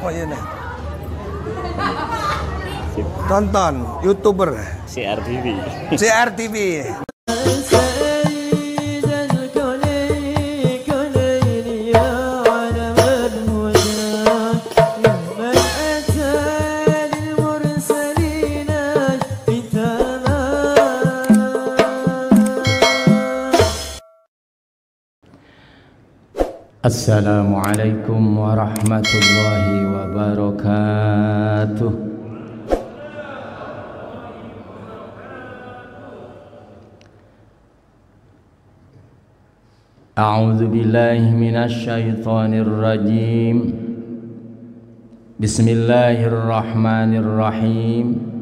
Oh iya nih. Tonton YouTuber CRTV. CRTV. Assalamualaikum warahmatullahi wabarakatuh. A'udzu billahi minasy syaithanir rajim. Bismillahirrahmanirrahim.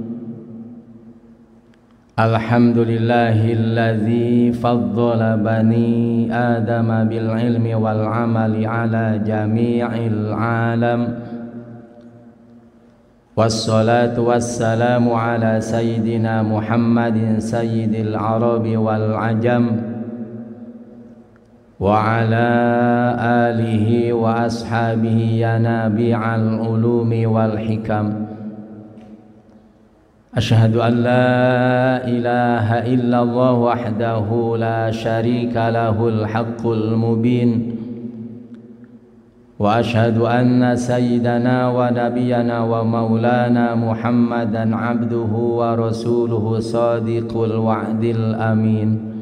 Alhamdulillahilladzi faddala bani adama bil ilmi wal amali ala jami'il alam. Wassalatu wassalamu ala sayyidina Muhammadin sayyidil arabi wal ajam wa ala alihi wa ashabihi ya nabi'al ulumi wal hikam. Asyhadu an la ilaha illallah wahdahu la syarika lahul haqqul mubin. Wa asyhadu anna sayyidana wa nabiyyana wa maulana Muhammadan abduhu wa rasuluhu sadiqul wa'dil amin.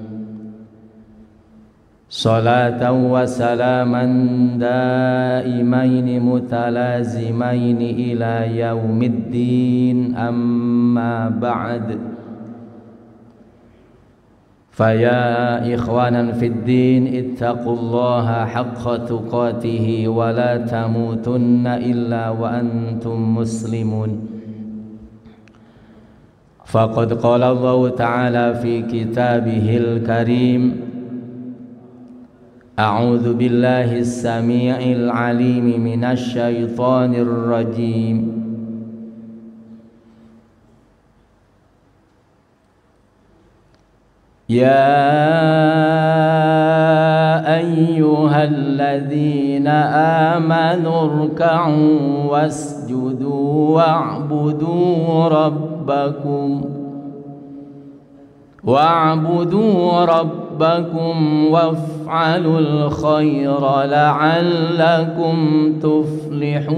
Salatan wa salaman daimaini mutalazimaini ila yaumiddin, amma ba'd. Faya ikhwanan fid din, ittaqullaha haqqa tuqatihi wa la tamutunna illa wa antum muslimun. Faqad qala Allah ta'ala fi kitabihil karim, A'udzu billahi as-sami'il 'alim minasy syaithanir rajim. Ya ayyuhalladzina amanu ruk'u wasjudu wa'budu rabbakum waf'alul khaira la'allakum tuflihun.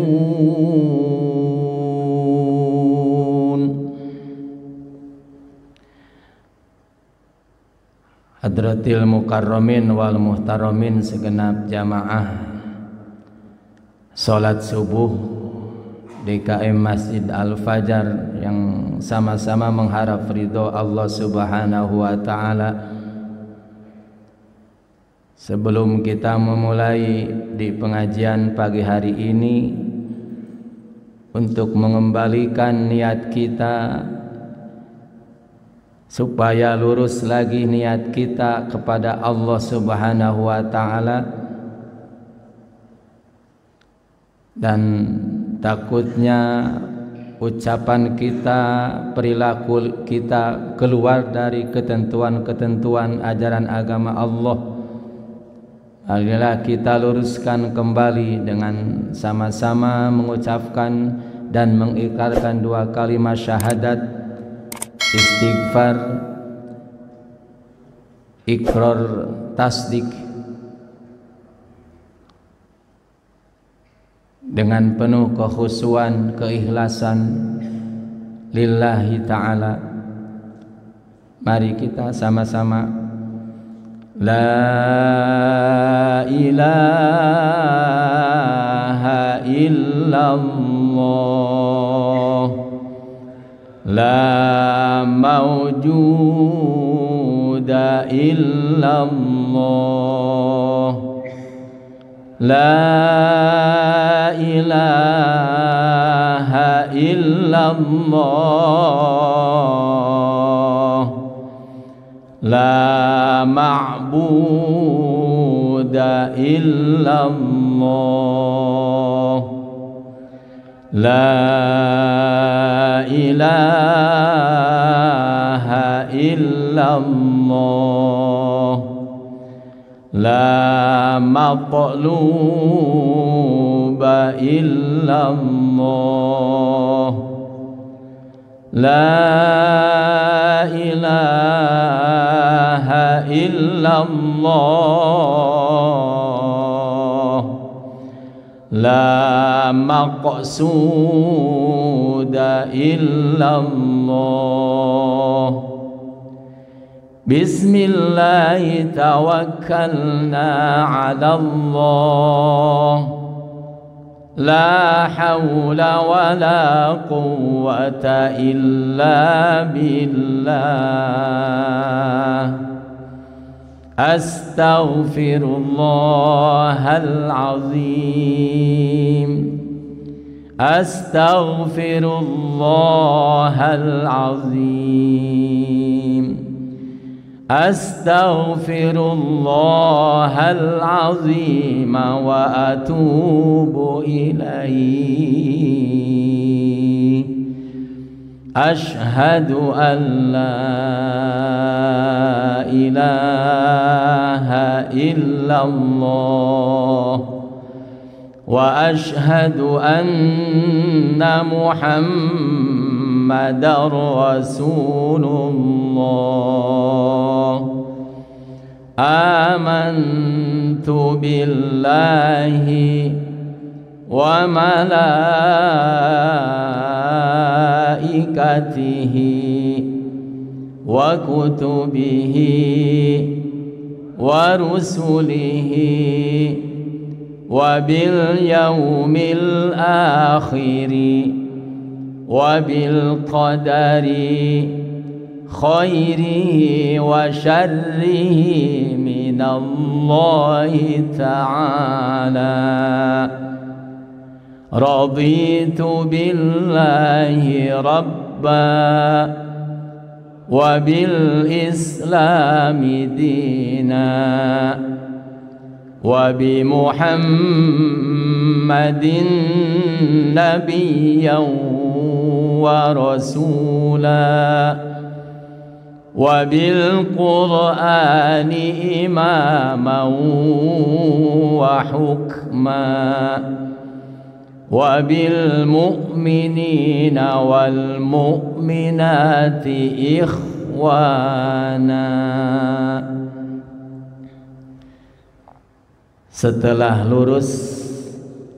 Hadratil mukarramin wal muhtaramin segenap jamaah salat subuh DKM Masjid Al-Fajar yang sama-sama mengharap ridho Allah Subhanahu wa ta'ala. Sebelum kita memulai di pengajian pagi hari ini, untuk mengembalikan niat kita supaya lurus lagi niat kita kepada Allah Subhanahu wa ta'ala, dan takutnya ucapan kita, perilaku kita keluar dari ketentuan-ketentuan ajaran agama Allah. Marilah kita luruskan kembali dengan sama-sama mengucapkan dan mengikrarkan dua kalimat syahadat, istighfar, ikrar, tasdik, dengan penuh kekhusyuan, keikhlasan lillahi ta'ala. Mari kita sama-sama La ilaha illallah, la mawjuda illallah, la ilaha illallah, la ma'buda illallah, la ilaha illallah, la maqluba إلا الله لا إله إلا الله لا مقصود إلا الله بسم الله توكلنا على الله لا حول ولا قوة إلا بالله أستغفر الله العظيم أستغفر الله العظيم أستغفر الله العظيم وأتوب إليه أشهد أن لا إله إلا الله وأشهد أن محمدا رسول الله آمنت بالله وملائكته وكتبه ورسله وباليوم الآخر وبالقدر خيره وشره من الله تعالى رضيت بالله ربا وبالإسلام دينا وبمحمد نبيا ورسولا وبالقرآن إماما وحكما وبالمؤمنين والمؤمنات إخوانا. Setelah lurus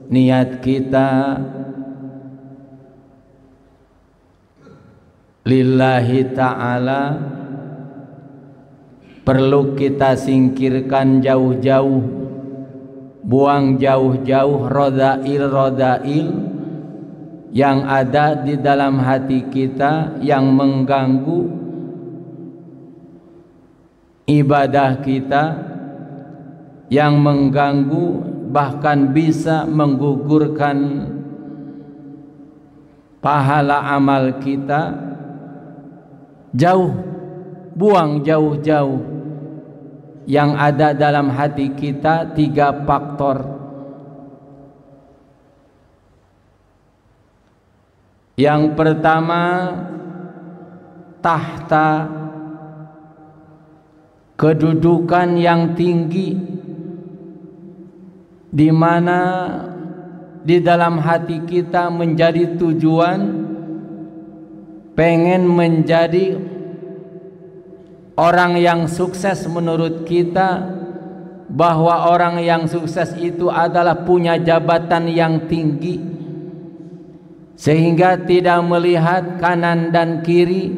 niat kita lillahi ta'ala, perlu kita singkirkan jauh-jauh, buang jauh-jauh rodail yang ada di dalam hati kita yang mengganggu ibadah kita, yang mengganggu bahkan bisa menggugurkan pahala amal kita. Jauh, buang jauh-jauh yang ada dalam hati kita. 3 faktor. Yang pertama, tahta, kedudukan yang tinggi, di mana di dalam hati kita menjadi tujuan pengen menjadi orang yang sukses. Menurut kita bahwa orang yang sukses itu adalah punya jabatan yang tinggi, sehingga tidak melihat kanan dan kiri,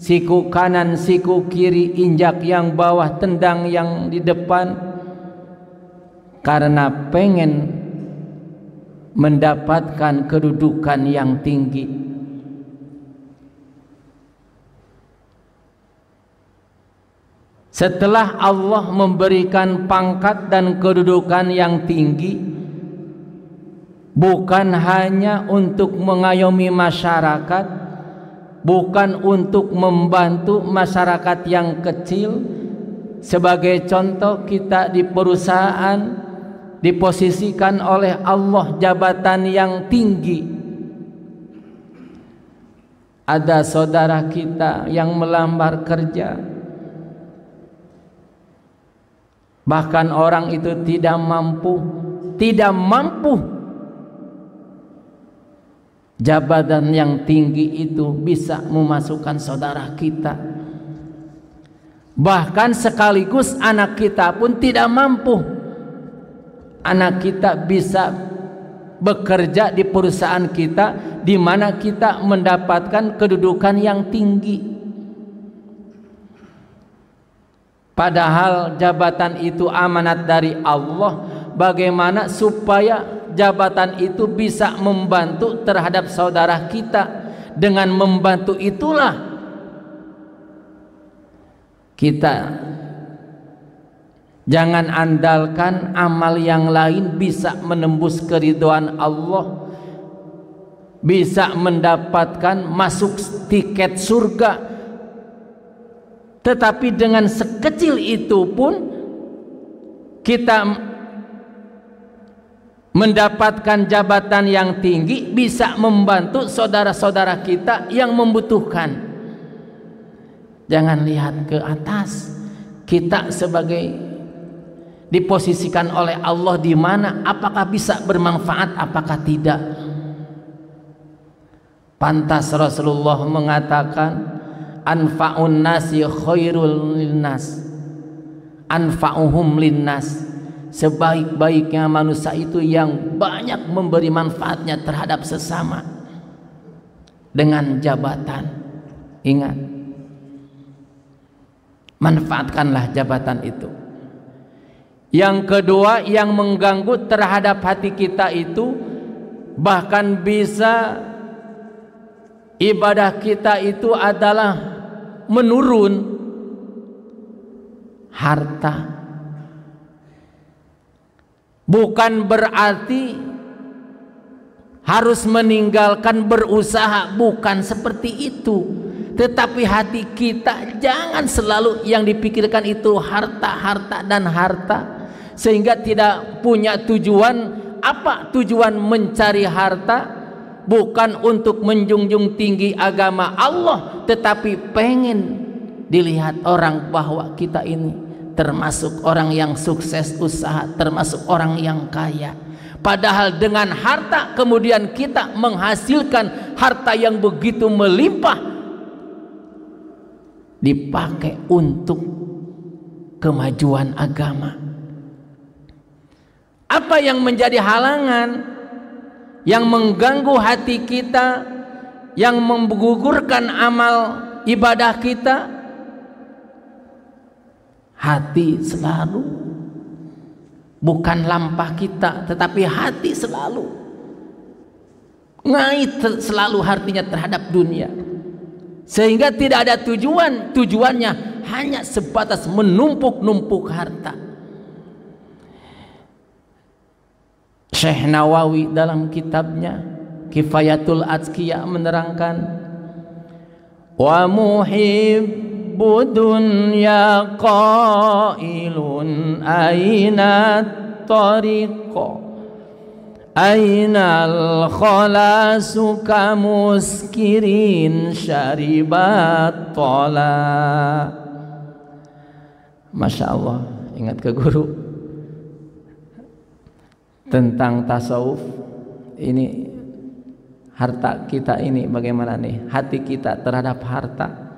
siku kanan siku kiri, injak yang bawah tendang yang di depan, karena pengen mendapatkan kedudukan yang tinggi. Setelah Allah memberikan pangkat dan kedudukan yang tinggi, bukan hanya untuk mengayomi masyarakat, bukan untuk membantu masyarakat yang kecil. Sebagai contoh, kita di perusahaan diposisikan oleh Allah jabatan yang tinggi. Ada saudara kita yang melamar kerja, bahkan orang itu tidak mampu Jabatan yang tinggi itu bisa memasukkan saudara kita. Bahkan sekaligus anak kita pun tidak mampu. Anak kita bisa bekerja di perusahaan kita, di mana kita mendapatkan kedudukan yang tinggi. Padahal jabatan itu amanat dari Allah. Bagaimana supaya jabatan itu bisa membantu terhadap saudara kita? Dengan membantu itulah kita jangan andalkan amal yang lain bisa menembus keridhaan Allah, bisa mendapatkan masuk tiket surga. Tetapi dengan sekecil itu pun kita mendapatkan jabatan yang tinggi, bisa membantu saudara-saudara kita yang membutuhkan. Jangan lihat ke atas. Kita sebagai diposisikan oleh Allah di mana, apakah bisa bermanfaat, apakah tidak. Pantas Rasulullah mengatakan, anfa'un nasi khairul linnas, anfa'uhum linnas. Sebaik-baiknya manusia itu yang banyak memberi manfaatnya terhadap sesama. Dengan jabatan, ingat, manfaatkanlah jabatan itu. Yang kedua, yang mengganggu terhadap hati kita itu, bahkan bisa ibadah kita itu adalah menurun. Harta bukan berarti harus meninggalkan berusaha, bukan seperti itu. Tetapi hati kita jangan selalu yang dipikirkan itu harta, harta dan harta, sehingga tidak punya tujuan. Apa tujuan mencari harta? Bukan untuk menjunjung tinggi agama Allah, tetapi pengen dilihat orang bahwa kita ini termasuk orang yang sukses usaha, termasuk orang yang kaya. Padahal dengan harta kemudian kita menghasilkan harta yang begitu melimpah, dipakai untuk kemajuan agama. Apa yang menjadi halangan, yang mengganggu hati kita, yang menggugurkan amal ibadah kita? Hati selalu, bukan lampah kita, tetapi hati selalu ngait, selalu artinya terhadap dunia, sehingga tidak ada tujuan. Tujuannya hanya sebatas menumpuk-numpuk harta. Syekh Nawawi dalam kitabnya Kifayatul Atqiya menerangkan, wa budunya qailun aina tariqa ainal khalasu kamuskirin syaribat tola. Masya Allah, ingat ke guru tentang tasawuf ini. Harta kita ini bagaimana nih, hati kita terhadap harta.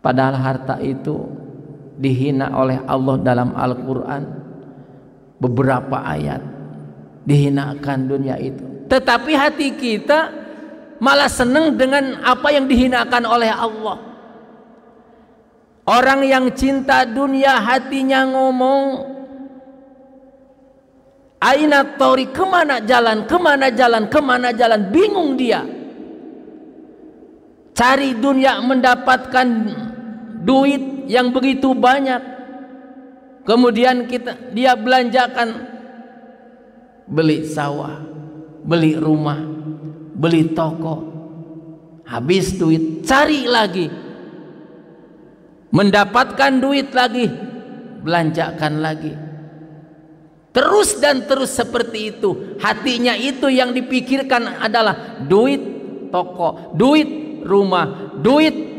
Padahal harta itu dihina oleh Allah dalam Al-Quran, beberapa ayat dihinakan dunia itu. Tetapi hati kita malah senang dengan apa yang dihinakan oleh Allah. Orang yang cinta dunia hatinya ngomong, aina tori, kemana jalan, kemana jalan, kemana jalan, bingung dia. Cari dunia, mendapatkan duit yang begitu banyak, kemudian dia belanjakan, beli sawah, beli rumah, beli toko, habis duit, cari lagi, mendapatkan duit lagi, belanjakan lagi, terus dan terus seperti itu. Hatinya itu yang dipikirkan adalah duit toko, duit rumah, duit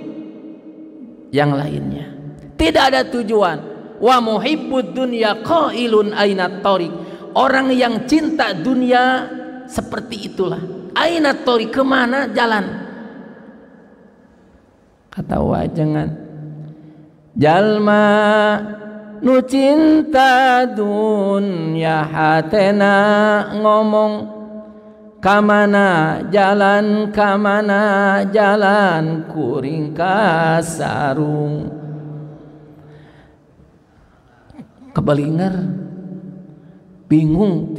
yang lainnya. Tidak ada tujuan. Wa muhibbud dunya qailun aina tariq. Orang yang cinta dunia seperti itulah. Aina tori, kemana jalan? Kata wajangan, jalma nu cinta dunya hatena ngomong, kamana jalan kuring kasarung. Kebalinger, bingung,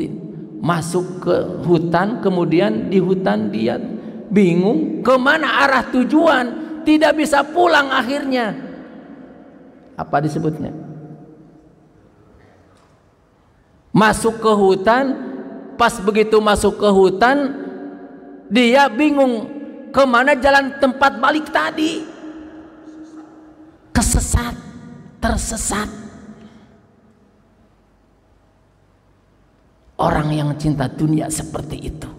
masuk ke hutan, kemudian di hutan dia bingung kemana arah tujuan, tidak bisa pulang akhirnya. Apa disebutnya? Masuk ke hutan, pas begitu masuk ke hutan dia bingung kemana jalan tempat balik tadi, kesesat, tersesat. Orang yang cinta dunia seperti itu,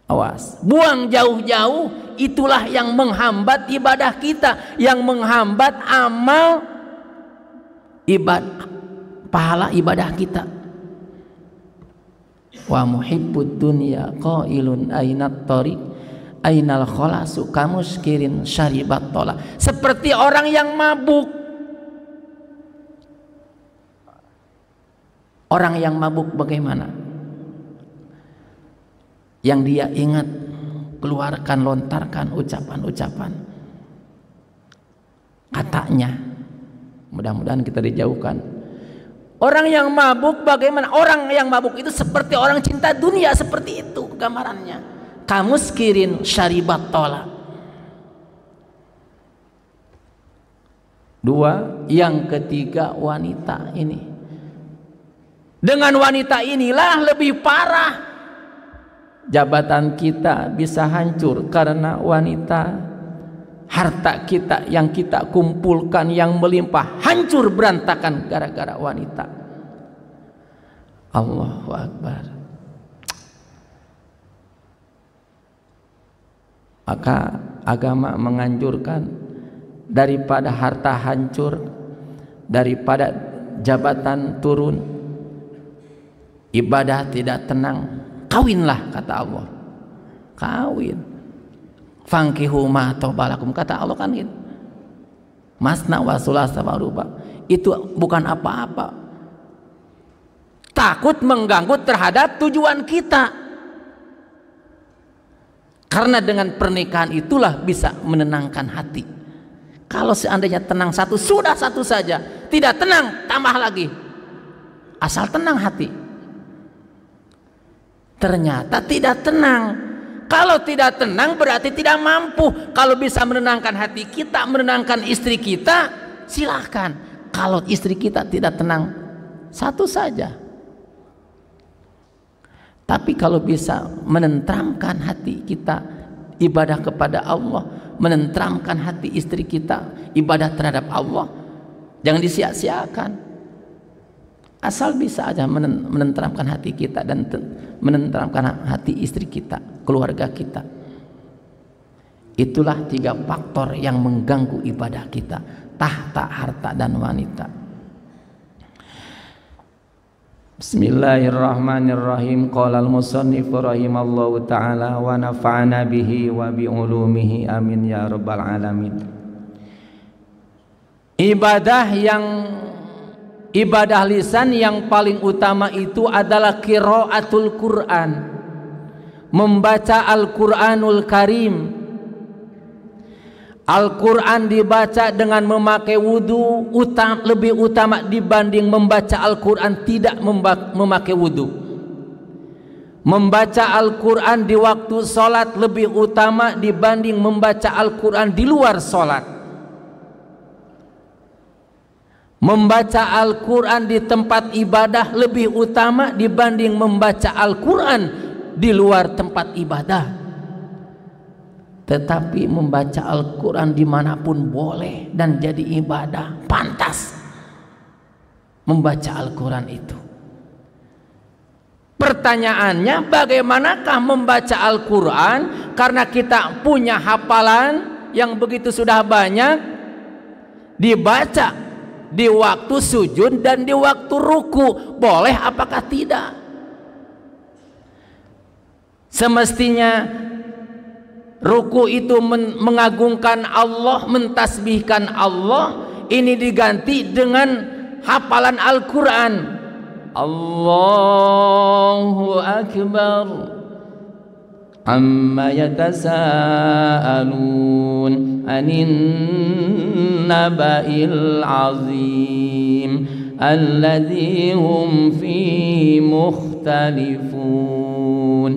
awas, buang jauh-jauh. Itulah yang menghambat ibadah kita, yang menghambat amal ibadah, pahala ibadah kita. Wa muhibbud dunya qailun ainat tariq ainal khalasu kamuskirin syaribat tola. Seperti orang yang mabuk. Orang yang mabuk bagaimana? Yang dia ingat, keluarkan, lontarkan ucapan-ucapan. Katanya, mudah-mudahan kita dijauhkan. Orang yang mabuk bagaimana? Orang yang mabuk itu seperti orang cinta dunia, seperti itu gambarannya. Kamuskirin syaribat tola. Dua, yang ketiga wanita ini. Dengan wanita inilah lebih parah. Jabatan kita bisa hancur karena wanita. Harta kita yang kita kumpulkan yang melimpah hancur berantakan gara-gara wanita. Allahu Akbar. Maka agama menganjurkan daripada harta hancur, daripada jabatan turun, ibadah tidak tenang, kawinlah, kata Allah. Kawin. Fankihu ma tobalakum, kata Allah kan gitu. Masna wa sulasa wa ruba. Itu bukan apa-apa. Takut mengganggu terhadap tujuan kita. Karena dengan pernikahan itulah bisa menenangkan hati. Kalau seandainya tenang satu, sudah satu saja. Tidak tenang, tambah lagi. Asal tenang hati. Ternyata tidak tenang. Kalau tidak tenang berarti tidak mampu. Kalau bisa menenangkan hati kita, menenangkan istri kita, silahkan. Kalau istri kita tidak tenang, satu saja. Tapi kalau bisa menenteramkan hati kita, ibadah kepada Allah, menenteramkan hati istri kita, ibadah terhadap Allah, jangan disia-siakan. Asal bisa aja menenteramkan hati kita dan menenteramkan hati istri kita, keluarga kita. Itulah 3 faktor yang mengganggu ibadah kita: tahta, harta, dan wanita. Bismillahirrahmanirrahim. Qala al-musannif rahimallahu ta'ala wa nafa'ana bihi wa bi ulumihi amin ya rabbal alamin. Ibadah lisan yang paling utama itu adalah qiraatul Quran, membaca Al-Quranul Karim. Al-Quran dibaca dengan memakai wudu lebih utama dibanding membaca Al-Quran tidak memakai wudu. Membaca Al-Quran di waktu sholat lebih utama dibanding membaca Al-Quran di luar sholat. Membaca Al-Quran di tempat ibadah lebih utama dibanding membaca Al-Quran di luar tempat ibadah. Tetapi membaca Al-Quran dimanapun boleh dan jadi ibadah, pantas membaca Al-Quran itu. Pertanyaannya, bagaimanakah membaca Al-Quran? Karena kita punya hafalan yang begitu sudah banyak, dibaca di waktu sujud dan di waktu ruku, boleh apakah tidak? Semestinya ruku itu mengagungkan Allah, mentasbihkan Allah. Ini diganti dengan hafalan Al-Quran. Allahu Akbar amma yatasaalun anin naba'il azim alladzi hum fi mukhtalifun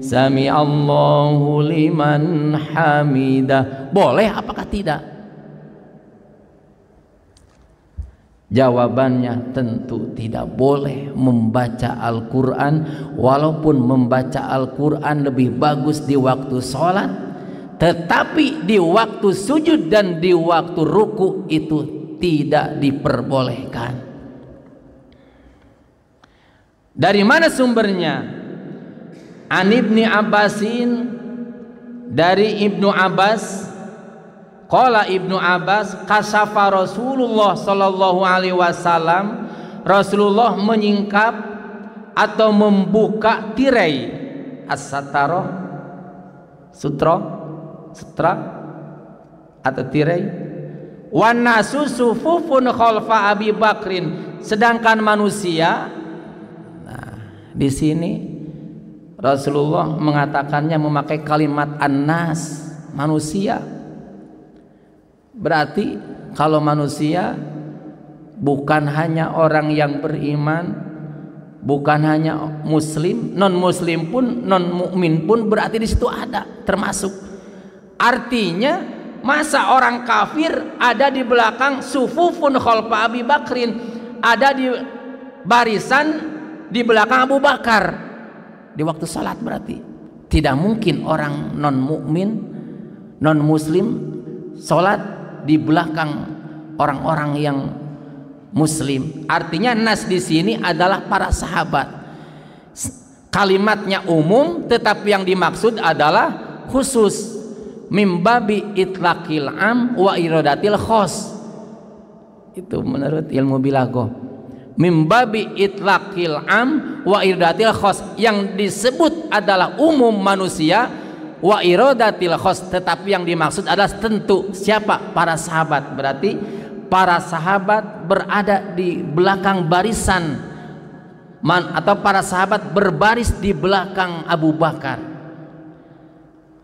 sami'allahu liman hamidah. Boleh apakah tidak? Jawabannya tentu tidak boleh membaca Al-Quran. Walaupun membaca Al-Quran lebih bagus di waktu sholat, tetapi di waktu sujud dan di waktu ruku itu tidak diperbolehkan. Dari mana sumbernya? An Ibni Abbasin, dari Ibnu Abbas. Qala Ibnu Abbas, kasafa Rasulullah sallallahu alaihi wasallam, Rasulullah menyingkap atau membuka tirai as-satara, sutra atau tirai. Wan nasu sufufun khalfa Abi Bakrin, sedangkan manusia. Nah, di sini Rasulullah mengatakannya memakai kalimat an-nas, manusia. Berarti kalau manusia bukan hanya orang yang beriman, bukan hanya muslim, non muslim pun, non mukmin pun berarti di situ ada termasuk. Artinya masa orang kafir ada di belakang sufufun khalfa Abi Bakrin, ada di barisan di belakang Abu Bakar di waktu salat. Berarti tidak mungkin orang non mukmin, non muslim salat di belakang orang-orang yang muslim. Artinya nas di sini adalah para sahabat. Kalimatnya umum, tetapi yang dimaksud adalah khusus. Mimbabi itlaqil am wa iradatil khos. Itu menurut ilmu bilaghah. Mimbabi itlaqil am wa iradatil khos, yang disebut adalah umum manusia, wa iradatil khos, tetapi yang dimaksud adalah tentu siapa? Para sahabat. Berarti para sahabat berada di belakang barisan atau para sahabat berbaris di belakang Abu Bakar.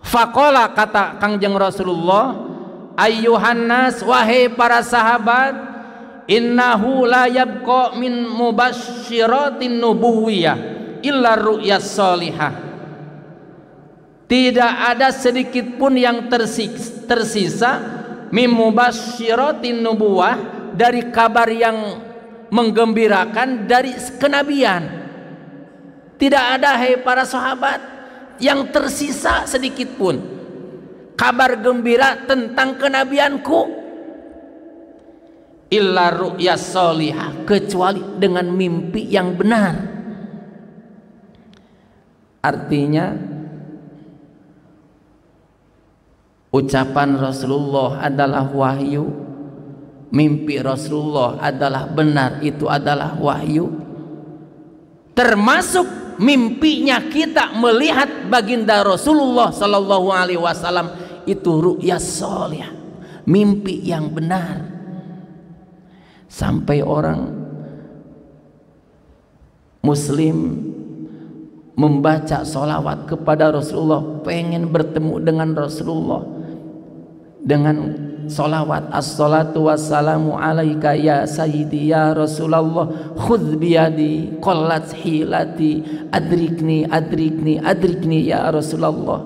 Faqala, kata Kangjeng Rasulullah, ayyuhan nas, wahai para sahabat, innahu la yabqa min mubasysyiratin nubuwiyah illa ru'yas sholihah. Tidak ada sedikit pun yang tersisa mim mubasysyiratin nubuwah, dari kabar yang menggembirakan dari kenabian. Tidak ada, hai para sahabat, yang tersisa sedikit pun kabar gembira tentang kenabianku illa ru'yas sholihah, kecuali dengan mimpi yang benar. Artinya ucapan Rasulullah adalah wahyu, mimpi Rasulullah adalah benar, itu adalah wahyu. Termasuk mimpinya kita melihat baginda Rasulullah sallallahu alaihi wasallam, itu ru'yas sholihah, mimpi yang benar. Sampai orang muslim membaca sholawat kepada Rasulullah, pengen bertemu dengan Rasulullah dengan sholawat, as-salatu wassalamu alaika ya sayyidi ya Rasulullah, khudh biyadi qallat hilati adrikni adrikni adrikni ya Rasulullah.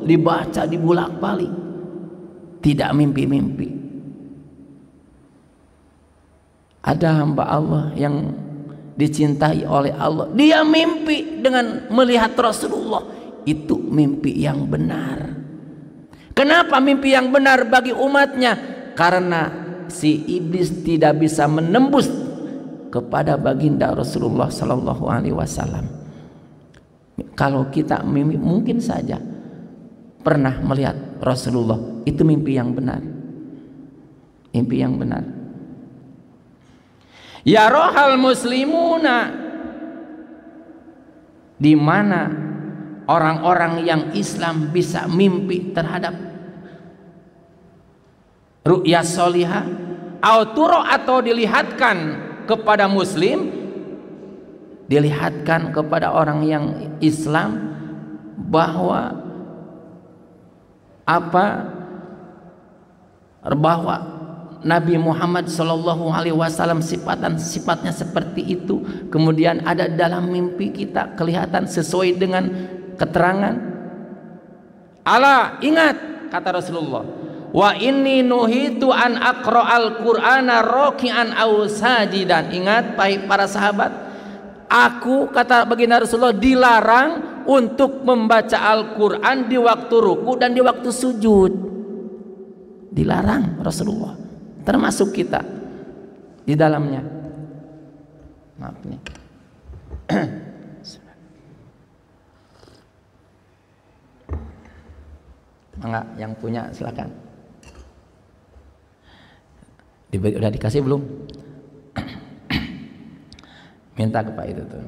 Dibaca dibulak-balik, tidak mimpi-mimpi. Ada hamba Allah yang dicintai oleh Allah, dia mimpi dengan melihat Rasulullah, itu mimpi yang benar. Kenapa mimpi yang benar bagi umatnya? Karena si iblis tidak bisa menembus kepada baginda Rasulullah sallallahu alaihi wasallam. Kalau kita mimpi, mungkin saja pernah melihat Rasulullah, itu mimpi yang benar. Mimpi yang benar. Ya rohal muslimuna, di mana orang-orang yang Islam bisa mimpi terhadap ru'yah solihah atau dilihatkan kepada muslim, dilihatkan kepada orang yang Islam bahwa Nabi Muhammad Shallallahu Alaihi Wasallam sifatnya seperti itu, kemudian ada dalam mimpi kita kelihatan sesuai dengan keterangan. Ala, ingat kata Rasulullah, wa inni nuhitu an aqra'al qur'ana raki'an aw sajidan. Ingat para sahabat, aku, kata baginda Rasulullah, dilarang untuk membaca Al-Quran di waktu ruku dan di waktu sujud. Dilarang Rasulullah, termasuk kita di dalamnya. Maaf nih. Mangga, yang punya silakan. Udah dikasih belum? Minta ke Pak itu tuh.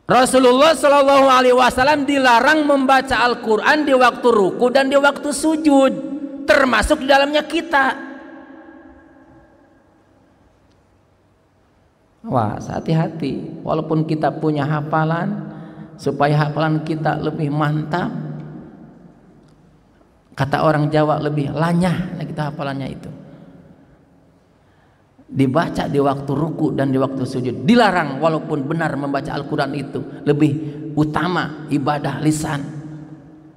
Rasulullah Shallallahu Alaihi Wasallam dilarang membaca Al-Quran di waktu ruku dan di waktu sujud, termasuk di dalamnya kita. Wah, hati-hati. Walaupun kita punya hafalan, supaya hafalan kita lebih mantap, kata orang Jawa lebih lanyah, nah kita hafalannya itu. Dibaca di waktu ruku dan di waktu sujud dilarang, walaupun benar membaca Al-Quran itu lebih utama ibadah lisan,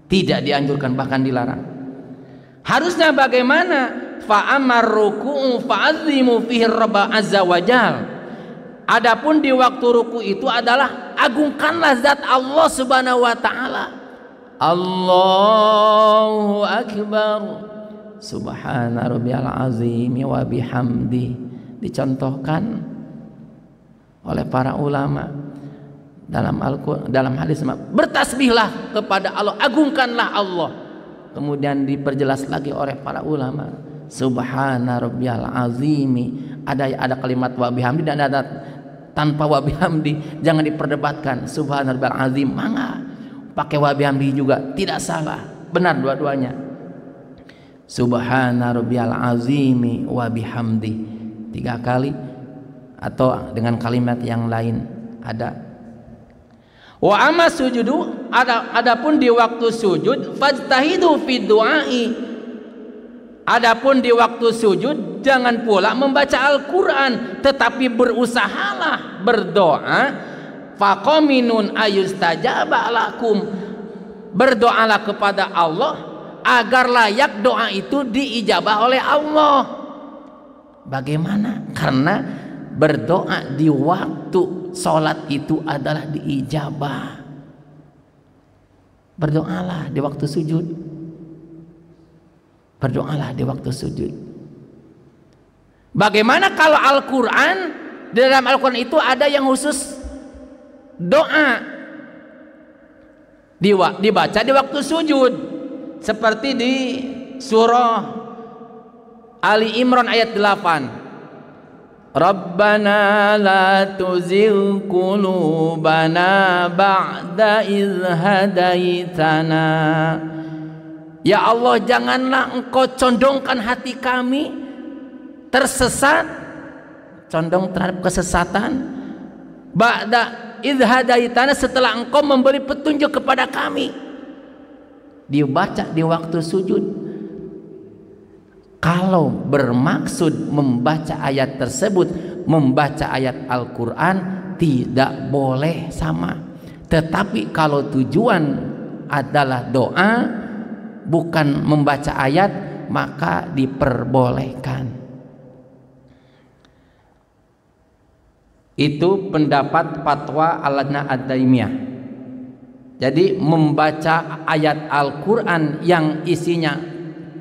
tidak dianjurkan, bahkan dilarang. Harusnya bagaimana? Fa'amar ruku'u fa'azimu fihi Rabb azza wajal. Adapun di waktu ruku itu adalah agungkanlah zat Allah subhanahu wa ta'ala. Allahu akbar, subhana rabbiyal azim wa bihamdi. Dicontohkan oleh para ulama dalam hadis, bertasbihlah kepada Allah, agungkanlah Allah. Kemudian diperjelas lagi oleh para ulama, subhana rabbiyal azimi. Ada kalimat wa bihamdi dan ada tanpa wa bihamdi, jangan diperdebatkan. Subhana rabbiyal azim, mangga pakai wa bihamdi juga tidak salah, benar dua-duanya. Subhana rabbiyal azimi wa bihamdi 3 kali, atau dengan kalimat yang lain ada. Wa amma sujudu, adapun di waktu sujud, fajtahidu fid du'ai. Adapun di waktu sujud jangan pula membaca Al-Qur'an, tetapi berusahalah berdoa. Faqaminun ayustajaba lakum, berdoalah kepada Allah agar layak doa itu diijabah oleh Allah. Bagaimana? Karena berdoa di waktu sholat itu adalah diijabah. Berdoalah di waktu sujud. Berdoalah di waktu sujud. Bagaimana kalau Al-Quran, di dalam Al-Quran itu ada yang khusus doa dibaca di waktu sujud, seperti di surah Ali Imran ayat 8. Rabbana la tuzigh qulubana ba'da idh hadaitana. Ya Allah, janganlah Engkau condongkan hati kami tersesat, condong terhadap kesesatan, ba'da idh hadaitana, setelah Engkau memberi petunjuk kepada kami. Dibaca di waktu sujud. Kalau bermaksud membaca ayat tersebut, membaca ayat Al-Quran, tidak boleh sama. Tetapi kalau tujuan adalah doa, bukan membaca ayat, maka diperbolehkan. Itu pendapat fatwa Al-Lajnah Ad-Daimiyah. Jadi membaca ayat Al-Quran yang isinya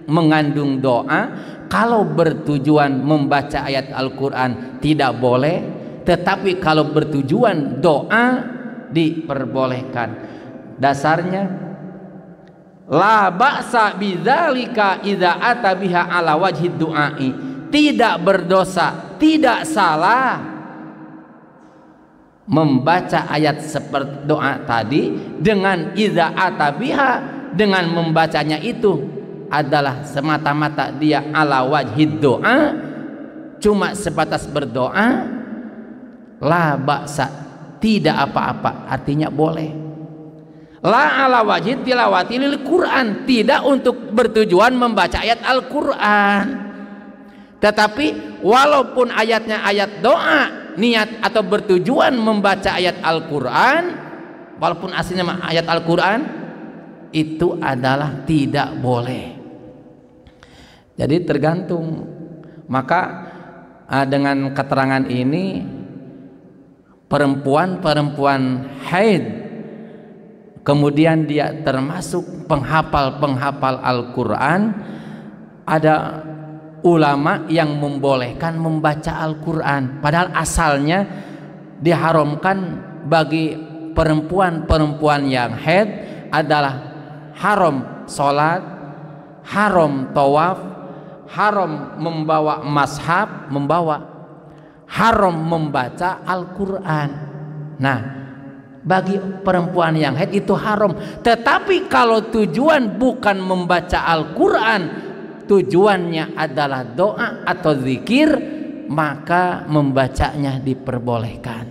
mengandung doa, kalau bertujuan membaca ayat Al-Quran tidak boleh, tetapi kalau bertujuan doa diperbolehkan. Dasarnya la ba'sa bidzalika idza ata biha ala wajhi du'ai. Tidak berdosa, tidak salah membaca ayat seperti doa tadi dengan idza atabiha, dengan membacanya itu adalah semata-mata dia ala wajhid doa, cuma sebatas berdoa, la ba'sa, tidak apa-apa, artinya boleh. La ala wajhid tilawati lil Quran, tidak untuk bertujuan membaca ayat Al-Quran. Tetapi walaupun ayatnya ayat doa, niat atau bertujuan membaca ayat Al-Quran, walaupun aslinya ayat Al-Quran, itu adalah tidak boleh. Jadi tergantung. Maka dengan keterangan ini, perempuan haid kemudian dia termasuk penghafal Al-Quran, ada ulama yang membolehkan membaca Al-Quran, padahal asalnya diharamkan bagi perempuan yang haid adalah haram sholat, haram tawaf, haram membawa mashaf, haram membaca Al-Quran. Nah, bagi perempuan yang haid itu haram. Tetapi kalau tujuan bukan membaca Al-Quran, tujuannya adalah doa atau zikir, maka membacanya diperbolehkan.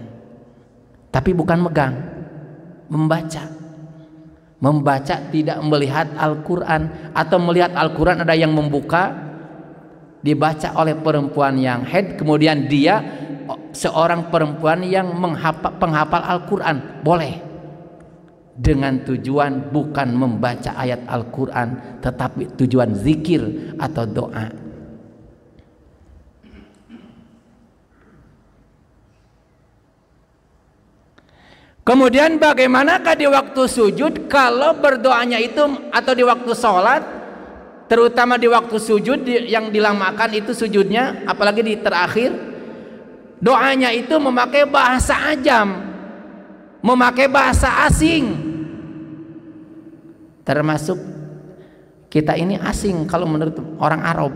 Tapi bukan megang, membaca tidak melihat Al-Quran, atau melihat Al-Quran ada yang membuka, dibaca oleh perempuan yang haid, kemudian dia seorang perempuan yang penghafal Al-Quran, boleh, dengan tujuan bukan membaca ayat Al-Quran, tetapi tujuan zikir atau doa. Kemudian bagaimanakah di waktu sujud? Kalau berdoanya itu atau di waktu sholat, terutama di waktu sujud yang dilamakan itu sujudnya, apalagi di terakhir, doanya itu memakai bahasa ajam, memakai bahasa asing. Termasuk kita ini asing kalau menurut orang Arab,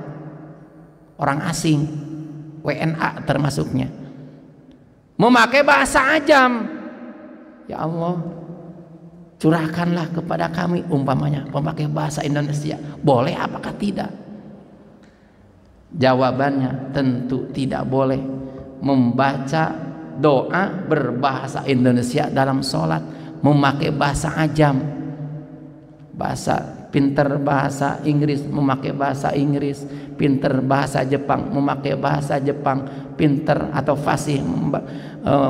orang asing, WNA termasuknya, memakai bahasa ajam. Ya Allah, curahkanlah kepada kami umpamanya memakai bahasa Indonesia, boleh apakah tidak? Jawabannya tentu tidak boleh membaca doa berbahasa Indonesia dalam sholat, memakai bahasa ajam, bahasa pinter bahasa Inggris memakai bahasa Inggris, pinter bahasa Jepang memakai bahasa Jepang, pinter atau fasih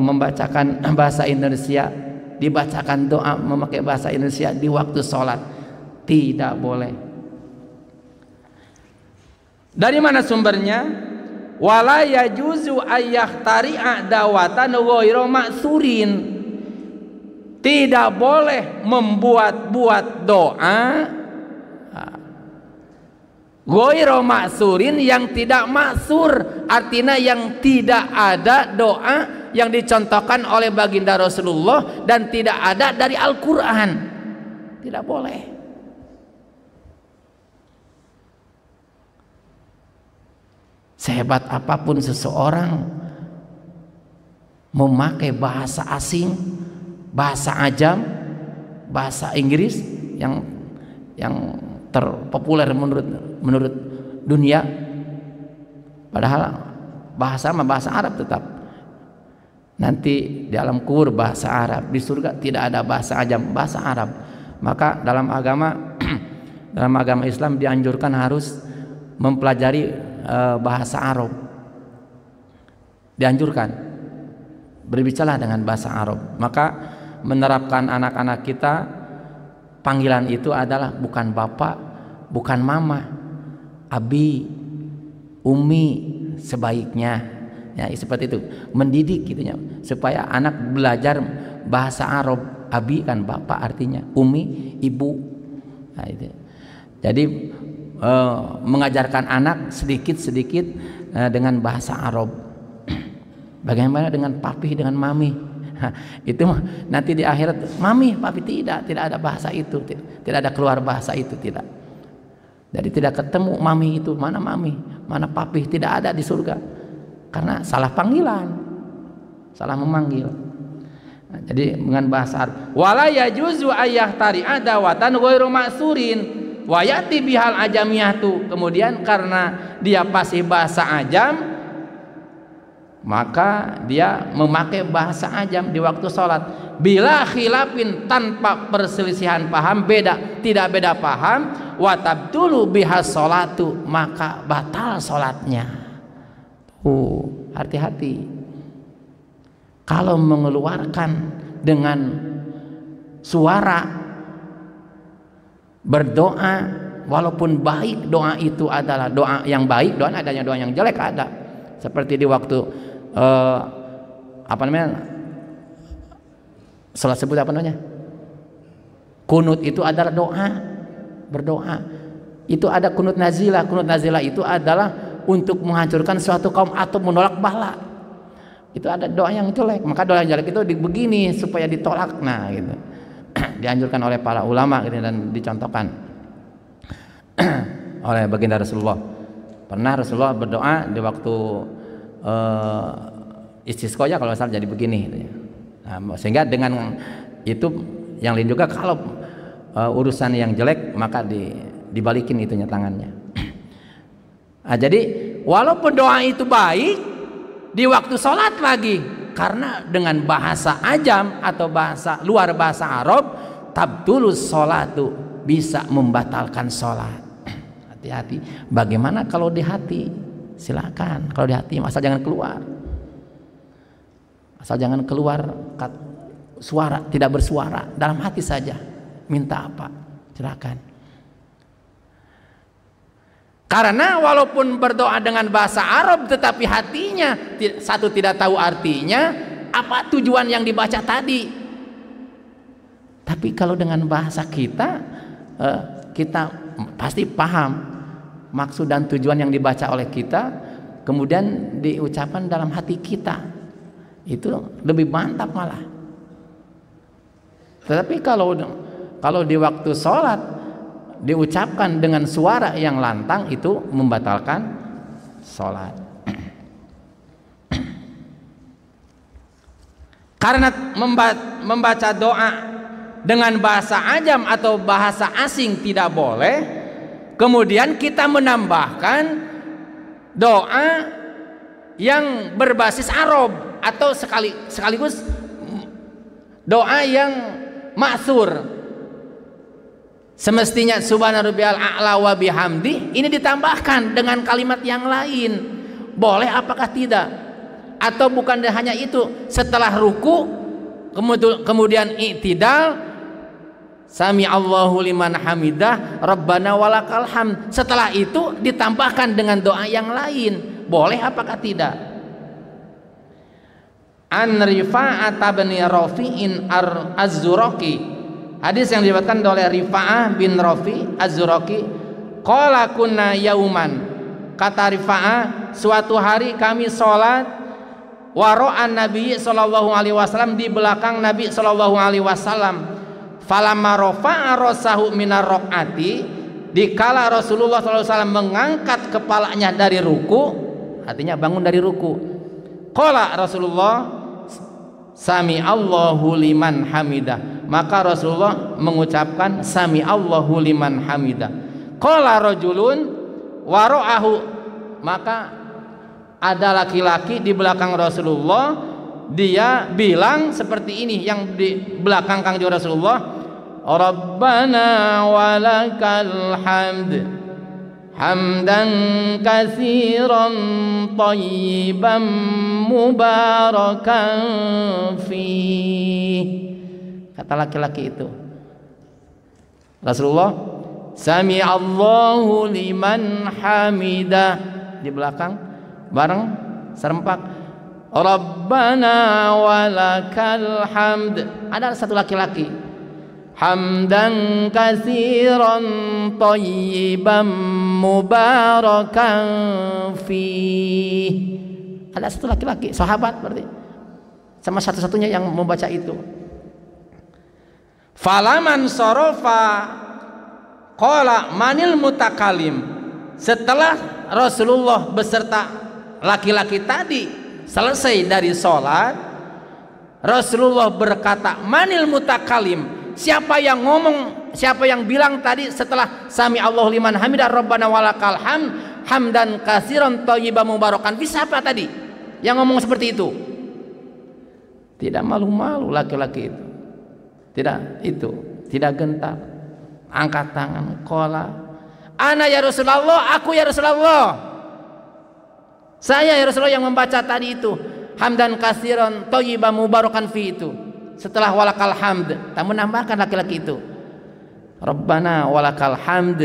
membacakan bahasa Indonesia, dibacakan doa memakai bahasa Indonesia di waktu sholat, tidak boleh. Dari mana sumbernya? Wala yajuzu ayyahtari'a dawatan ghairu ma'surin, tidak boleh membuat-buat doa ghairu ma'surin, yang tidak maksur, artinya yang tidak ada doa yang dicontohkan oleh baginda Rasulullah dan tidak ada dari Al-Quran, tidak boleh. Sehebat apapun seseorang memakai bahasa asing, bahasa ajam, bahasa Inggris yang terpopuler menurut dunia, padahal bahasa Arab tetap. Nanti di alam kubur bahasa Arab, di surga tidak ada bahasa ajam, bahasa Arab. Maka dalam agama Islam dianjurkan harus mempelajari bahasa Arab, dianjurkan berbicara dengan bahasa Arab. Maka menerapkan anak-anak kita, panggilan itu adalah bukan bapak, bukan mama, abi, umi, sebaiknya ya seperti itu, mendidik gitunya, supaya anak belajar bahasa Arab. Abi kan bapak artinya, umi ibu. Nah, itu. Jadi mengajarkan anak sedikit-sedikit dengan bahasa Arab. Bagaimana dengan papi, dengan mami? Itu nanti di akhirat mami, papi, tidak ada bahasa itu, tidak ada keluar bahasa itu, tidak. Jadi tidak ketemu mami itu, mana mami, mana papi, tidak ada di surga. Karena salah panggilan, salah memanggil. Nah, jadi dengan bahasa Arab. Wala yajuzu ayah tari adawatan ghairu ma'surin wa yati bihal ajamiyatu. Kemudian karena dia fasih bahasa ajam, maka dia memakai bahasa ajam di waktu sholat. Bila khilafin, tanpa perselisihan paham, tidak beda paham, wa tabtulu bihas sholatu, maka batal sholatnya. Hati-hati. Kalau mengeluarkan dengan suara berdoa, walaupun baik doa itu adalah doa yang baik, doa adanya doa yang jelek ada. Seperti di waktu salat sebut kunut itu adalah doa, berdoa. Itu ada kunut nazilah. Kunut nazilah itu adalah untuk menghancurkan suatu kaum atau menolak bala. Itu ada doa yang jelek, maka doa yang jelek itu begini supaya ditolak. Nah gitu. Dianjurkan oleh para ulama gitu, dan dicontohkan oleh baginda Rasulullah. Pernah Rasulullah berdoa di waktu istisqa ya kalau salah, jadi begini gitu ya. Nah, sehingga dengan itu yang lain juga, kalau urusan yang jelek maka dibalikin itunya tangannya. Nah, jadi walaupun doa itu baik di waktu sholat lagi, karena dengan bahasa ajam atau bahasa luar bahasa Arab, tabtulus sholatu, bisa membatalkan sholat. Hati-hati. Bagaimana kalau di hati? Silakan. Kalau di hati, asal jangan keluar. Asal jangan keluar suara, tidak bersuara, dalam hati saja. Minta apa? Silakan. Karena walaupun berdoa dengan bahasa Arab, tetapi hatinya satu tidak tahu artinya, apa tujuan yang dibaca tadi. Tapi kalau dengan bahasa kita, kita pasti paham maksud dan tujuan yang dibaca oleh kita, kemudian diucapkan dalam hati kita, itu lebih mantap malah. Tetapi kalau di waktu sholat diucapkan dengan suara yang lantang, itu membatalkan sholat. Karena membaca doa dengan bahasa ajam atau bahasa asing tidak boleh, kemudian kita menambahkan doa yang berbasis Arab atau sekaligus doa yang ma'tsur. Semestinya subhana rabbiyal a'la wa bihamdi, ini ditambahkan dengan kalimat yang lain. Boleh apakah tidak? Atau bukan hanya itu, setelah ruku kemudian i'tidal, sami Allahu liman hamidah, rabbana walakal hamd. Setelah itu ditambahkan dengan doa yang lain. Boleh apakah tidak? An Rifa'ah bin Rafi'in az-Zuraqi, hadis yang diriwayatkan oleh Rifa'ah bin Rafi az-Zuraqi, qala kunna yauman, kata Rifa'ah, suatu hari kami sholat, wara'an Nabi sallallahu alaihi wasallam, di belakang Nabi sallallahu alaihi wasallam, falamma rafa'a rasahu minar raq'ati, dikala Rasulullah sallallahu alaihi wasallam mengangkat kepalanya dari ruku, artinya bangun dari ruku, qala Rasulullah sami Allahu liman hamidah, maka Rasulullah mengucapkan sami Allahu liman hamidah. Qala rajulun wara'ahu, maka ada laki-laki di belakang Rasulullah, dia bilang seperti ini yang di belakang Kangjeng Rasulullah, Rabbana walakal hamd hamdan katsiran thayyiban mubarakan fih. Kata laki-laki itu, Rasulullah sami Allahu liman hamidah, di belakang bareng serempak Rabbana walakal hamd. Ada satu laki-laki, hamdan katsiran thayyiban mubarakan fih. Ada satu laki-laki, sahabat berarti, sama satu-satunya yang membaca itu. Falaman sorofa qala manil mutakalim. Setelah Rasulullah beserta laki-laki tadi selesai dari sholat, Rasulullah berkata, manil mutakalim, siapa yang ngomong, siapa yang bilang tadi setelah sami Allahu liman hamidah rabbana walakal hamd hamdan katsiran thayyiban mubarakan fi, siapa tadi yang ngomong seperti itu? Tidak malu-malu laki-laki itu, tidak gentar, angkat tangan, qala ana ya Rasulullah, aku ya Rasulullah, saya ya Rasulullah yang membaca tadi itu hamdan katsiran thayyiban mubarakan fi itu. Setelah walakal hamd, tak menambahkan laki-laki itu Rabbana walakal hamd,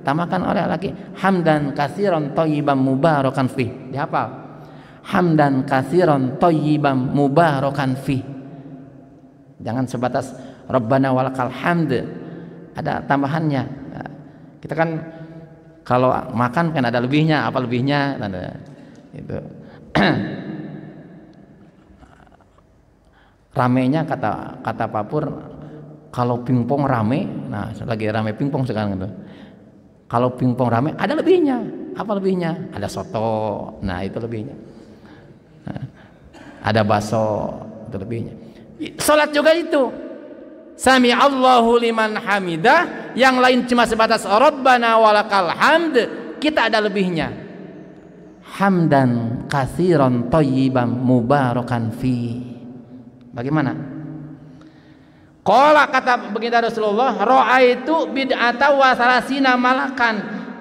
tambahkan oleh laki hamdan katsiran thayyiban mubarakan fi. Dihafal, hamdan katsiran thayyiban mubarakan fi. Jangan sebatas Rabbana walakal hamd, ada tambahannya. Nah, kita kan kalau makan kan ada lebihnya, apa lebihnya? Ada itu. Ramenya kata Pak Pur, kalau pingpong rame, nah lagi rame pingpong sekarang itu. Kalau pingpong rame ada lebihnya. Apa lebihnya? Ada soto, nah itu lebihnya. Nah, ada bakso, itu lebihnya. Salat juga itu. Sami Allahu liman hamidah, yang lain cuma sebatas Rabbana walakal hamd, kita ada lebihnya. Hamdan katsiran thayyiban mubarakan fi. Bagaimana? Qala, kata baginda Rasulullah, ra'aitu bid'ata wa salasina malakan,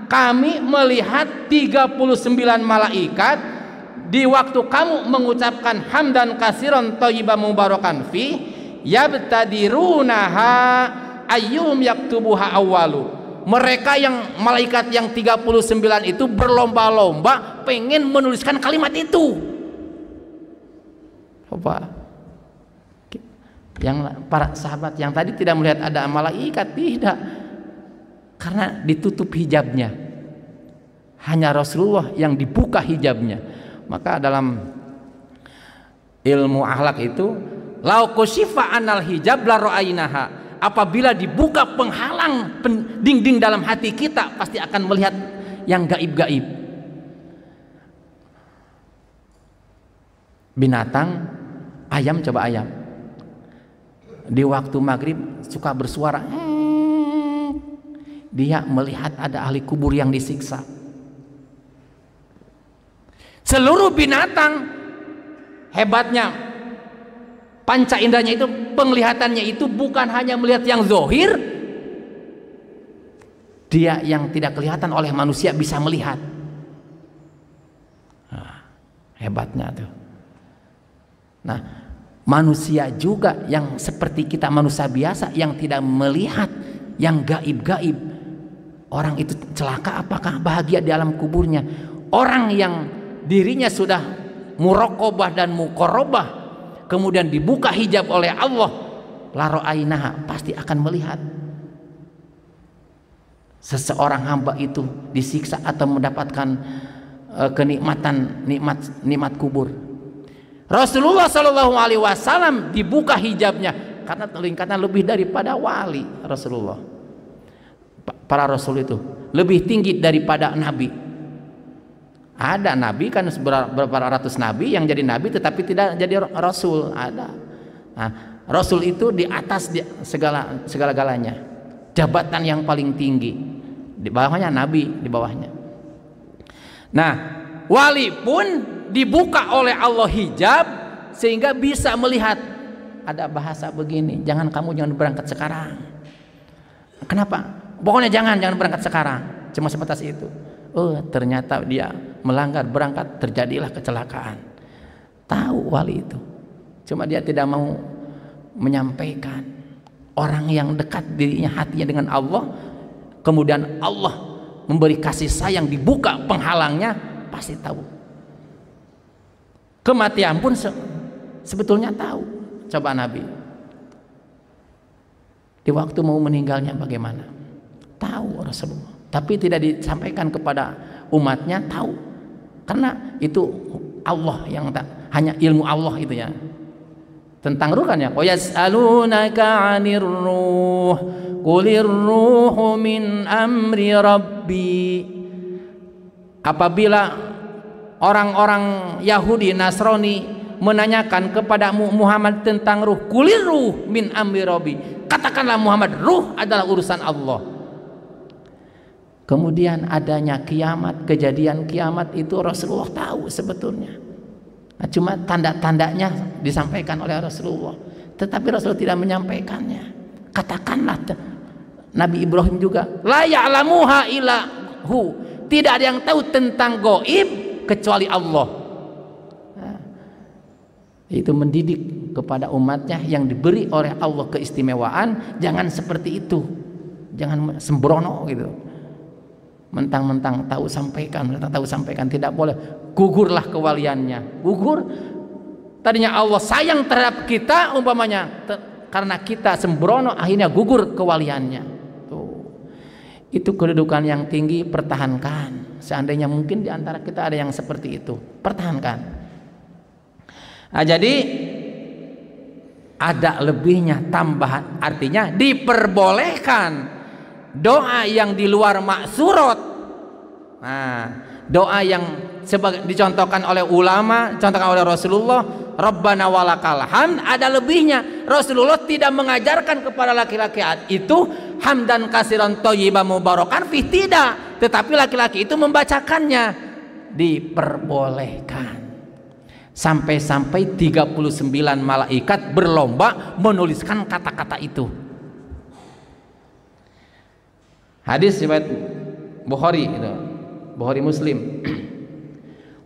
kami melihat 39 malaikat di waktu kamu mengucapkan hamdan katsiran thayyiban mubarakan fi, yabtadirunaha ayyum yaktubuha awwalu. Mereka yang malaikat yang 39 itu berlomba-lomba pengen menuliskan kalimat itu. Apa? Yang para sahabat yang tadi tidak melihat ada malaikat, tidak, karena ditutup hijabnya, hanya Rasulullah yang dibuka hijabnya. Maka dalam ilmu akhlak itu, lau kusyifa anal hijab la ra'ainaha, apabila dibuka penghalang dinding dalam hati kita, pasti akan melihat yang gaib-gaib. Binatang, ayam, coba ayam di waktu maghrib suka bersuara, dia melihat ada ahli kubur yang disiksa. Seluruh binatang hebatnya, panca inderanya itu, penglihatannya itu bukan hanya melihat yang zohir, dia yang tidak kelihatan oleh manusia bisa melihat. Nah, hebatnya tuh. Nah, manusia juga yang seperti kita, manusia biasa yang tidak melihat yang gaib-gaib, orang itu celaka apakah bahagia di alam kuburnya? Orang yang dirinya sudah muraqabah dan muqarrabah, kemudian dibuka hijab oleh Allah, la ra'ainaha, pasti akan melihat seseorang hamba itu disiksa atau mendapatkan kenikmatan nikmat kubur. Rasulullah Shallallahu Alaihi Wasallam dibuka hijabnya karena tingkatnya lebih daripada wali. Rasulullah, para rasul itu lebih tinggi daripada nabi. Ada nabi kan berapa ratus nabi yang jadi nabi tetapi tidak jadi rasul, ada. Nah, rasul itu di atas segala-galanya, jabatan yang paling tinggi, di bawahnya nabi, di bawahnya. Nah, wali pun dibuka oleh Allah hijab sehingga bisa melihat. Ada bahasa begini, jangan berangkat sekarang. Kenapa? Pokoknya jangan berangkat sekarang, cuma sebatas itu. Oh, ternyata dia melanggar, berangkat, terjadilah kecelakaan. Tahu wali itu, cuma dia tidak mau menyampaikan. Orang yang dekat dirinya, hatinya dengan Allah, kemudian Allah memberi kasih sayang, dibuka penghalangnya, pasti tahu. Kematian pun sebetulnya tahu. Coba Nabi di waktu mau meninggalnya bagaimana, tahu Rasulullah, tapi tidak disampaikan kepada umatnya, tahu, karena itu Allah yang hanya ilmu Allah itu ya. Tentang ruh kan ya, wa yas'alunaka 'anir ruh qulir ruhu min amri rabbi. Apabila orang-orang Yahudi Nasrani menanyakan kepada Muhammad tentang ruh, kulir ruh min amri Rabbi, katakanlah Muhammad, ruh adalah urusan Allah. Kemudian adanya kiamat, kejadian kiamat itu Rasulullah tahu sebetulnya. Nah, cuma tanda-tandanya disampaikan oleh Rasulullah, tetapi Rasulullah tidak menyampaikannya. Katakanlah, Nabi Ibrahim juga, la ya'lamuha illa hu, tidak ada yang tahu tentang gaib kecuali Allah. Nah, itu mendidik kepada umatnya yang diberi oleh Allah keistimewaan, jangan seperti itu, jangan sembrono gitu, mentang-mentang tahu sampaikan, tidak boleh. Gugurlah kewaliannya, gugur. Tadinya Allah sayang terhadap kita umpamanya, karena kita sembrono akhirnya gugur kewaliannya. Itu kedudukan yang tinggi, pertahankan. Seandainya mungkin di antara kita ada yang seperti itu, pertahankan. Nah, jadi ada lebihnya tambahan, artinya diperbolehkan doa yang di luar maksurat. Nah, doa yang sebagai dicontohkan oleh ulama, contohkan oleh Rasulullah, Rabbana walakal hamd, ada lebihnya. Rasulullah tidak mengajarkan kepada laki-laki itu hamdan kasiran thayyiban mubarakan fi, tidak, tetapi laki-laki itu membacakannya, diperbolehkan. Sampai-sampai 39 malaikat berlomba menuliskan kata-kata itu. Hadis riwayat Bukhari itu, Bukhari Muslim.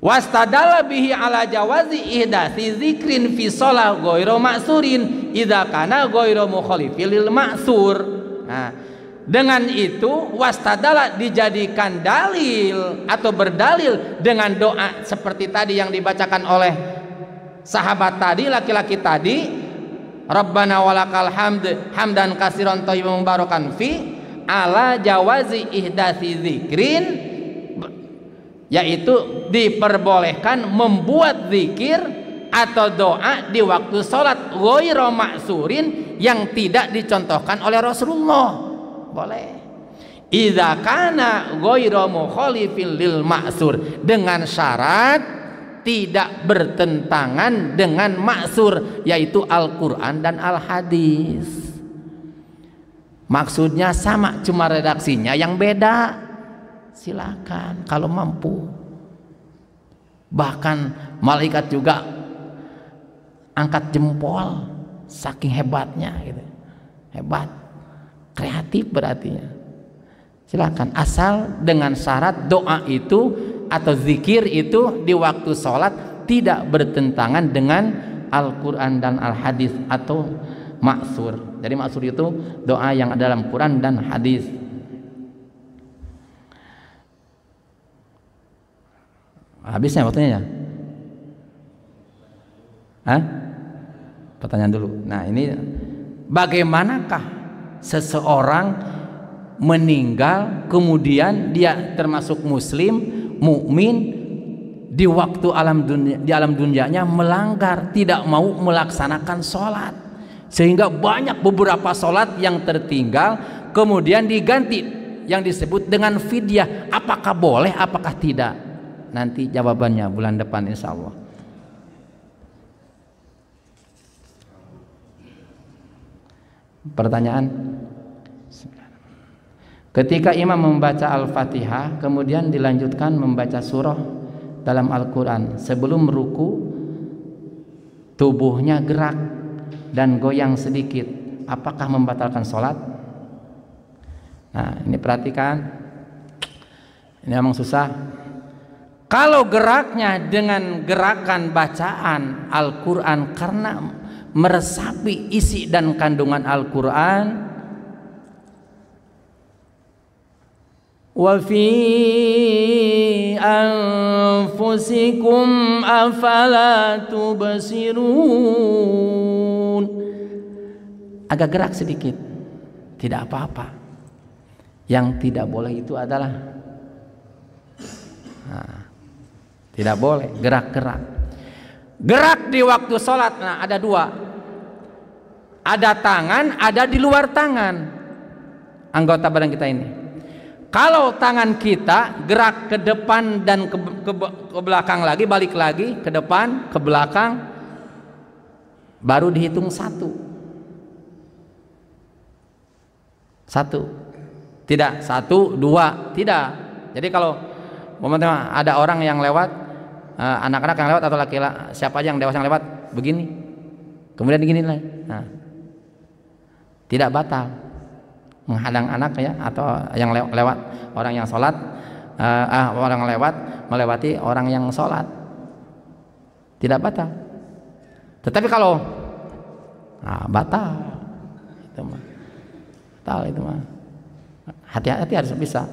Wastadalla bihi ala jawazi ihdathi zikrin fi shalah ghairu ma'surin idza kana ghairu mukhalifil lil ma'sur. Nah, dengan itu wastadalla dijadikan dalil atau berdalil dengan doa seperti tadi yang dibacakan oleh sahabat tadi, laki-laki tadi, Rabbana walakal hamd hamdan katsiran thayyiban mubarakan fi, ala jawazi ihdathi zikrin, yaitu diperbolehkan membuat zikir atau doa di waktu sholat ghairu ma'surin, yang tidak dicontohkan oleh Rasulullah. Boleh idza kana ghairu mukhalifin lil ma'sur, dengan syarat tidak bertentangan dengan ma'sur, yaitu Al-Quran dan Al-Hadis. Maksudnya sama, cuma redaksinya yang beda. Silakan kalau mampu. Bahkan malaikat juga angkat jempol, saking hebatnya gitu. Hebat, kreatif berarti. Silakan, asal dengan syarat doa itu atau zikir itu di waktu sholat tidak bertentangan dengan Al-Quran dan Al-Hadis atau maksur. Jadi maksur itu doa yang ada dalam Quran dan hadis. Habisnya waktunya ya? Hah? Pertanyaan dulu. Nah, ini bagaimanakah seseorang meninggal kemudian dia termasuk muslim, mukmin, di waktu di alam dunianya melanggar, tidak mau melaksanakan sholat, sehingga banyak beberapa sholat yang tertinggal kemudian diganti yang disebut dengan fidyah. Apakah boleh, apakah tidak? Nanti jawabannya bulan depan insya Allah. Pertanyaan. Ketika imam membaca Al-Fatihah kemudian dilanjutkan membaca surah dalam Al-Quran, sebelum ruku tubuhnya gerak dan goyang sedikit, apakah membatalkan sholat? Nah, ini perhatikan, ini memang susah. Kalau geraknya dengan gerakan bacaan Al-Quran karena meresapi isi dan kandungan Al-Quran, wa fi anfusikum afala tubsirun, agak gerak sedikit, tidak apa-apa. Yang tidak boleh itu adalah tidak boleh gerak-gerak. Gerak di waktu sholat, nah ada dua, ada tangan, ada di luar tangan anggota badan kita ini. Kalau tangan kita gerak ke depan dan ke belakang lagi, balik lagi ke depan, ke belakang, baru dihitung satu. Tidak 1, 2, tidak. Jadi kalau momennya ada orang yang lewat, anak-anak yang lewat atau laki-laki siapa aja yang dewasa yang lewat begini, kemudian begini lah, nah, tidak batal menghadang anak ya, atau yang lewat orang yang sholat, orang lewat melewati orang yang sholat, tidak batal. Tetapi kalau batal itu mah, hati-hati, harus bisa.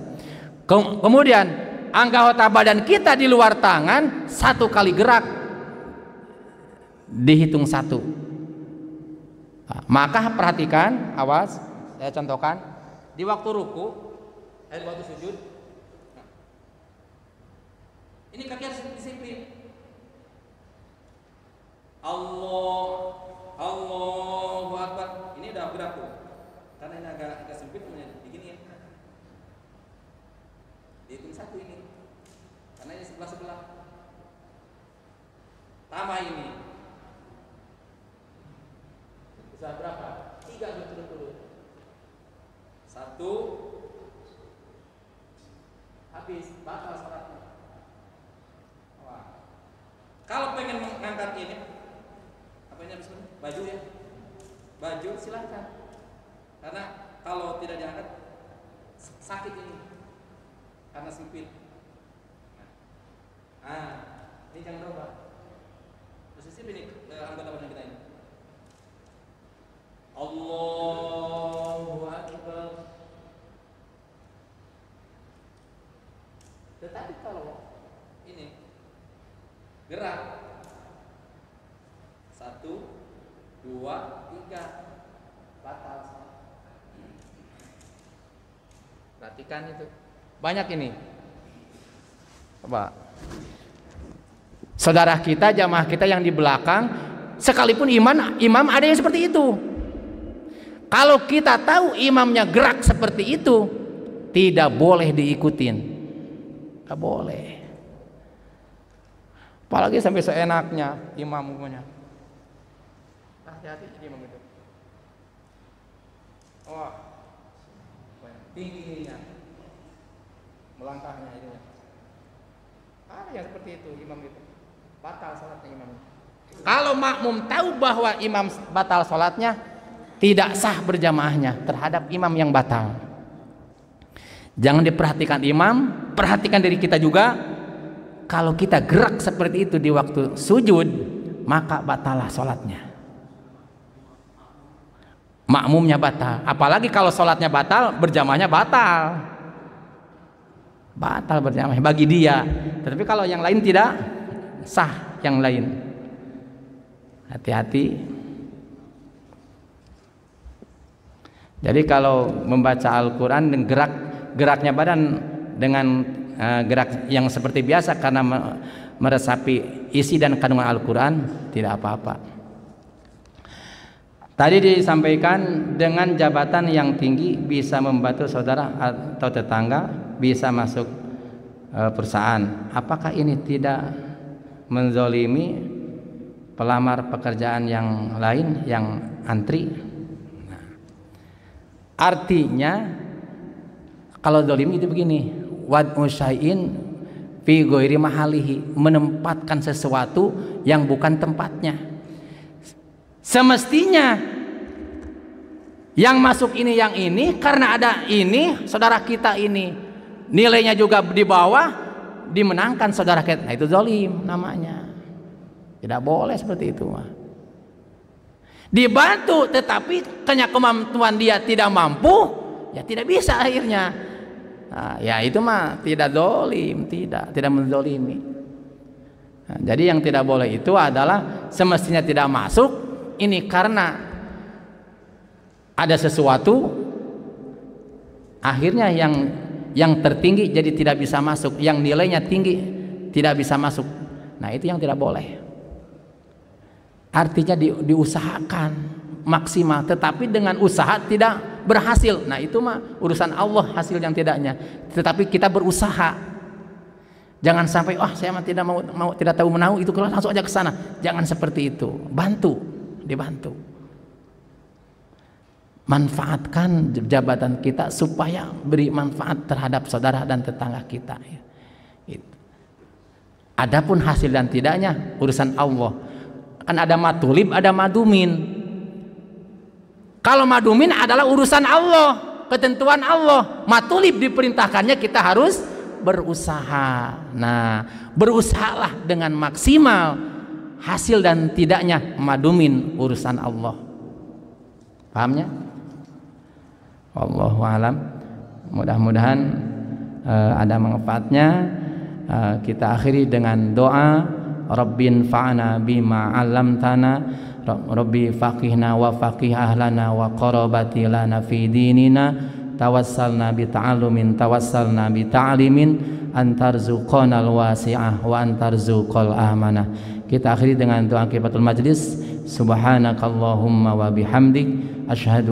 Kemudian anggota badan kita di luar tangan 1 kali gerak dihitung 1. Maka perhatikan, awas, saya contohkan di waktu ruku, di waktu sujud. Ini kaki harus disiplin. Allahu Akbar. Ini udah gerak tuh. Karena ini agak sempit, begini ya. Dihitung 1 ini. Karena ini sebelah. Tambah ini. Bisa berapa? 3 berturut-turut. 1. Habis, batal salatnya. Wah. Kalau pengen mengangkat ini, apa ini harus baju ya? Baju silahkan. Karena kalau tidak diangkat sakit ini. Karena sempit. Ini jangan lupa. Posisi ini anggota badan kita ini. Allahu Akbar. Tetapi kalau ini gerak 1, 2, 3 batal. Perhatikan itu. Banyak ini. Coba. Saudara kita, jamaah kita yang di belakang, sekalipun imam ada yang seperti itu. Kalau kita tahu imamnya gerak seperti itu, tidak boleh diikutin. Tidak boleh. Apalagi sampai seenaknya imam punya. Hati-hati imam itu. Oh, tingginya, melangkahnya itu. Ada yang seperti itu imam itu. Batal salatnya imam. Kalau makmum tahu bahwa imam batal salatnya, tidak sah berjamaahnya terhadap imam yang batal. Jangan diperhatikan imam, perhatikan diri kita juga. Kalau kita gerak seperti itu di waktu sujud, maka batalah sholatnya. Makmumnya batal. Apalagi kalau sholatnya batal, berjamaahnya batal. Batal berjamaah bagi dia. Tetapi kalau yang lain tidak sah, yang lain. Hati-hati. Jadi kalau membaca Al-Quran dan geraknya badan dengan gerak yang seperti biasa karena meresapi isi dan kandungan Al-Quran, tidak apa-apa. Tadi disampaikan dengan jabatan yang tinggi bisa membantu saudara atau tetangga bisa masuk perusahaan. Apakah ini tidak menzolimi pelamar pekerjaan yang lain yang antri? Artinya kalau zalim itu begini, wad usyai'in fi ghairi mahalihi, menempatkan sesuatu yang bukan tempatnya. Semestinya yang masuk ini yang ini karena ada ini saudara kita ini nilainya juga di bawah, dimenangkan saudara kita. Nah, itu zalim namanya. Tidak boleh seperti itu mah. Dibantu tetapi karena kemampuan dia tidak mampu, ya tidak bisa akhirnya. Nah, ya itu mah tidak zalim, tidak menzalimi. Nah, jadi yang tidak boleh itu adalah semestinya tidak masuk ini karena ada sesuatu, akhirnya yang tertinggi jadi tidak bisa masuk, yang nilainya tinggi tidak bisa masuk. Nah, itu yang tidak boleh. Artinya diusahakan maksimal, tetapi dengan usaha tidak berhasil. Nah, itu mah urusan Allah hasil yang tidaknya. Tetapi kita berusaha. Jangan sampai saya mah tidak mau tidak tahu menahu itu, kalau langsung aja ke sana. Jangan seperti itu. Bantu dibantu. Manfaatkan jabatan kita supaya beri manfaat terhadap saudara dan tetangga kita. Adapun hasil dan tidaknya urusan Allah. Kan ada matulib, ada madumin. Kalau madumin adalah urusan Allah, ketentuan Allah. Matulib diperintahkannya kita harus berusaha. Nah, berusahalah dengan maksimal. Hasil dan tidaknya madumin urusan Allah. Pahamnya? Wallahu alam. Mudah-mudahan ada manfaatnya. Kita akhiri dengan doa, Rabbin fa'ana bima 'allamtana, Rabbi faqihna wa faqih ahlana wa qarabati lana fi dinina, tawassalna bi ta'allumin tawassalna bi ta'limin, antarzuqana al-wasi'ah wa antarzuqal amanah. Kita akhiri dengan doa kifatul majlis. Subhanakallahumma wa bihamdik asyhadu